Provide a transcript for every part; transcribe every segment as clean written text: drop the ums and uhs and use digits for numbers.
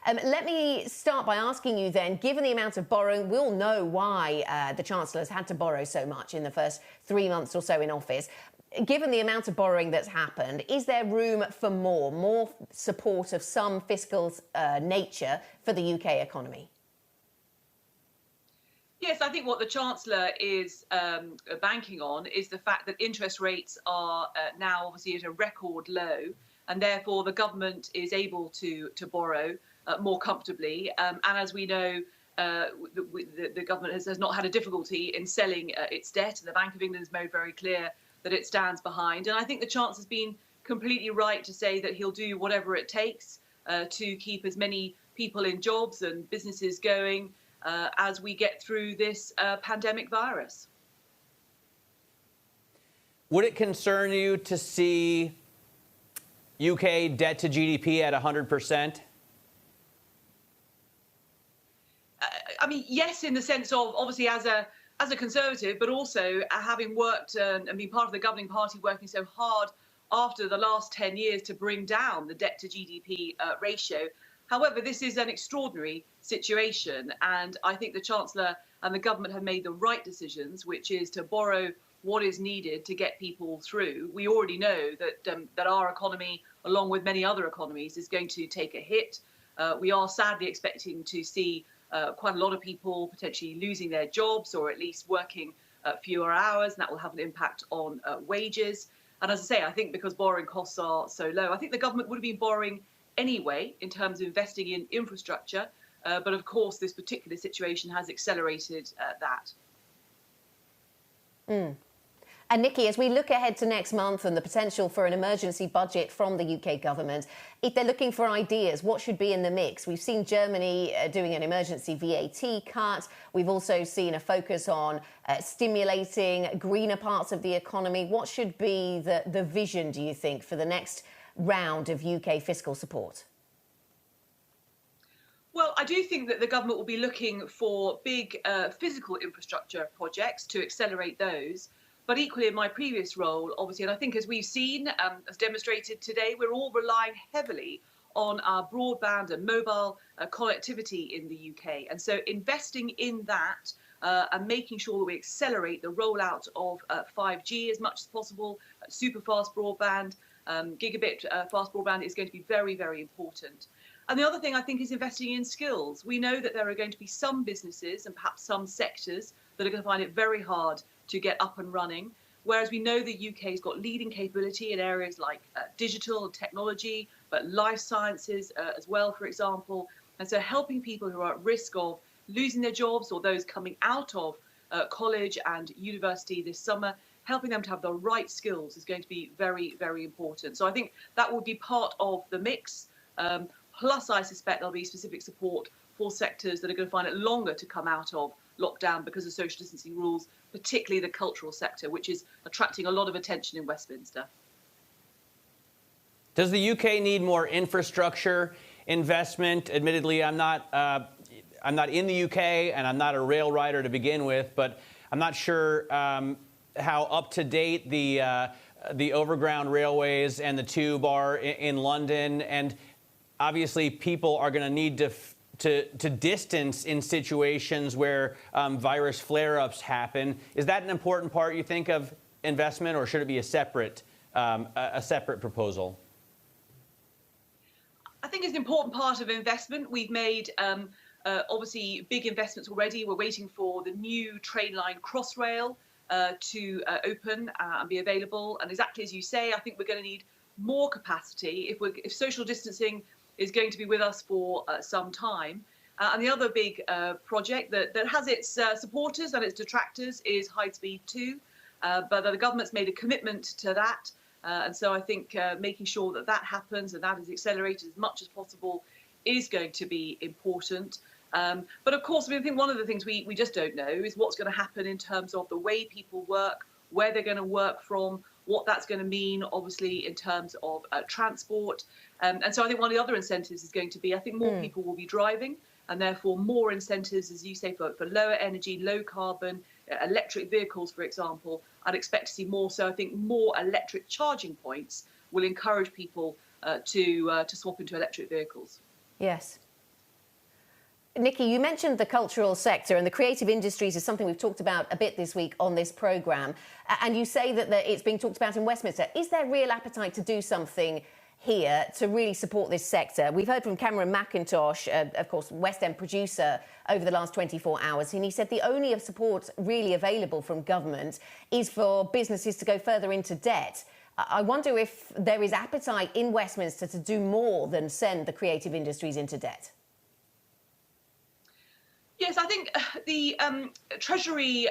Let me start by asking you then, given the amount of borrowing, we'll know why the Chancellor's had to borrow so much in the first 3 months or so in office. Given the amount of borrowing that's happened, is there room for more support of some fiscal nature for the UK economy? Yes, I think what the Chancellor is banking on is the fact that interest rates are now obviously at a record low, and therefore the government is able to borrow more comfortably. And as we know, the government has not had a difficulty in selling its debt, and the Bank of England has made very clear that it stands behind. And I think the Chancellor's been completely right to say that he'll do whatever it takes to keep as many people in jobs and businesses going as we get through this pandemic virus. Would it concern you to see UK debt to GDP at 100%? I mean, yes, in the sense of obviously as a Conservative, but also having worked and been part of the governing party, working so hard after the last 10 years to bring down the debt to GDP ratio. However, this is an extraordinary situation, and I think the Chancellor and the government have made the right decisions, which is to borrow what is needed to get people through. We already know that our economy, along with many other economies, is going to take a hit. We are sadly expecting to see quite a lot of people potentially losing their jobs, or at least working fewer hours, and that will have an impact on wages. And as I say, I think because borrowing costs are so low, I think the government would have been borrowing anyway in terms of investing in infrastructure. But of course, this particular situation has accelerated that. And Nicky, as we look ahead to next month and the potential for an emergency budget from the UK government, if they're looking for ideas, what should be in the mix? We've seen Germany doing an emergency VAT cut. We've also seen a focus on stimulating greener parts of the economy. What should be the vision, do you think, for the next round of UK fiscal support? Well, I do think that the government will be looking for big physical infrastructure projects to accelerate those. But equally, in my previous role, obviously, and I think as we've seen, as demonstrated today, we're all relying heavily on our broadband and mobile connectivity in the UK. And so investing in that and making sure that we accelerate the rollout of 5G as much as possible, super fast broadband, gigabit fast broadband is going to be very, very important. And the other thing I think is investing in skills. We know that there are going to be some businesses and perhaps some sectors that are going to find it very hard to get up and running, whereas we know the UK has got leading capability in areas like digital and technology, but life sciences as well, for example. And so helping people who are at risk of losing their jobs, or those coming out of college and university this summer, helping them to have the right skills is going to be very, very important. So I think that will be part of the mix. Plus, I suspect there'll be specific support for sectors that are going to find it longer to come out of lockdown because of social distancing rules, particularly the cultural sector, which is attracting a lot of attention in Westminster. Does the UK need more infrastructure investment? Admittedly, I'm not in the UK and I'm not a rail rider to begin with, but I'm not sure how up to date the overground railways and the tube are in London. And obviously, people are going to need to distance in situations where virus flare-ups happen. Is that an important part, you think, of investment, or should it be a separate proposal? I think it's an important part of investment. We've made obviously big investments already. We're waiting for the new train line Crossrail to open and be available. And exactly as you say, I think we're going to need more capacity if social distancing is going to be with us for some time. And the other big project that has its supporters and its detractors is High Speed 2. But the government's made a commitment to that. And so I think making sure that that happens and that is accelerated as much as possible is going to be important. But of course, I think one of the things we just don't know is what's going to happen in terms of the way people work, where they're going to work from, what that's going to mean, obviously, in terms of transport. And so I think one of the other incentives is going to be, I think more people will be driving, and therefore more incentives, as you say, for lower energy, low carbon, electric vehicles, for example. I'd expect to see more. So I think more electric charging points will encourage people to swap into electric vehicles. Yes. Nicky, you mentioned the cultural sector, and the creative industries is something we've talked about a bit this week on this programme. And you say that it's being talked about in Westminster. Is there real appetite to do something here to really support this sector? We've heard from Cameron McIntosh, of course, West End producer, over the last 24 hours. And he said the only support really available from government is for businesses to go further into debt. I wonder if there is appetite in Westminster to do more than send the creative industries into debt. Yes, I think the Treasury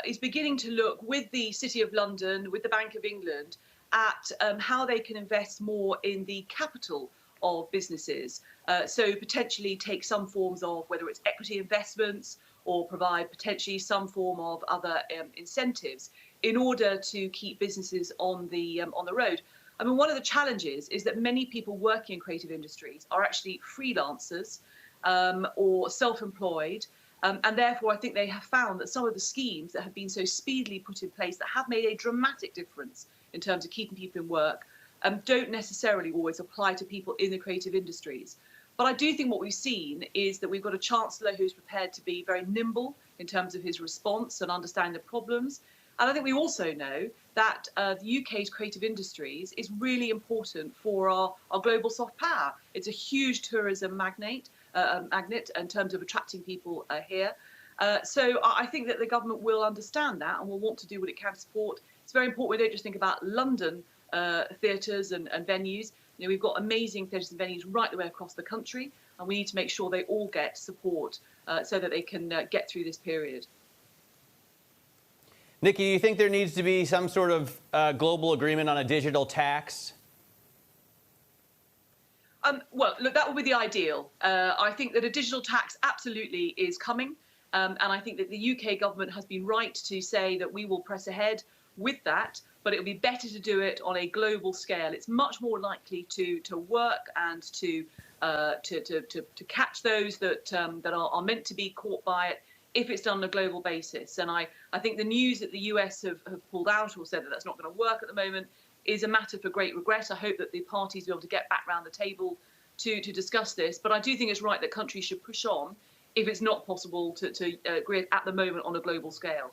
is beginning to look with the City of London, with the Bank of England, at how they can invest more in the capital of businesses. So potentially take some forms of, whether it's equity investments or provide potentially some form of other incentives in order to keep businesses on the road. I mean, one of the challenges is that many people working in creative industries are actually freelancers or self-employed. And therefore, I think they have found that some of the schemes that have been so speedily put in place that have made a dramatic difference in terms of keeping people in work don't necessarily always apply to people in the creative industries. But I do think what we've seen is that we've got a Chancellor who's prepared to be very nimble in terms of his response and understanding the problems. And I think we also know that the UK's creative industries is really important for our global soft power. It's a huge tourism magnet in terms of attracting people here. So I think that the government will understand that and will want to do what it can to support. It's very important we don't just think about London theatres and venues. You know, we've got amazing theatres and venues right the way across the country, and we need to make sure they all get support so that they can get through this period. Nicky, do you think there needs to be some sort of global agreement on a digital tax? Well, look, that would be the ideal. I think that a digital tax absolutely is coming. And I think that the UK government has been right to say that we will press ahead with that, but it would be better to do it on a global scale. It's much more likely to work and to catch those that are meant to be caught by it if it's done on a global basis. And I think the news that the US have pulled out or said that that's not going to work at the moment is a matter for great regret. I hope that the parties will be able to get back around the table to discuss this. But I do think it's right that countries should push on if it's not possible to agree at the moment on a global scale.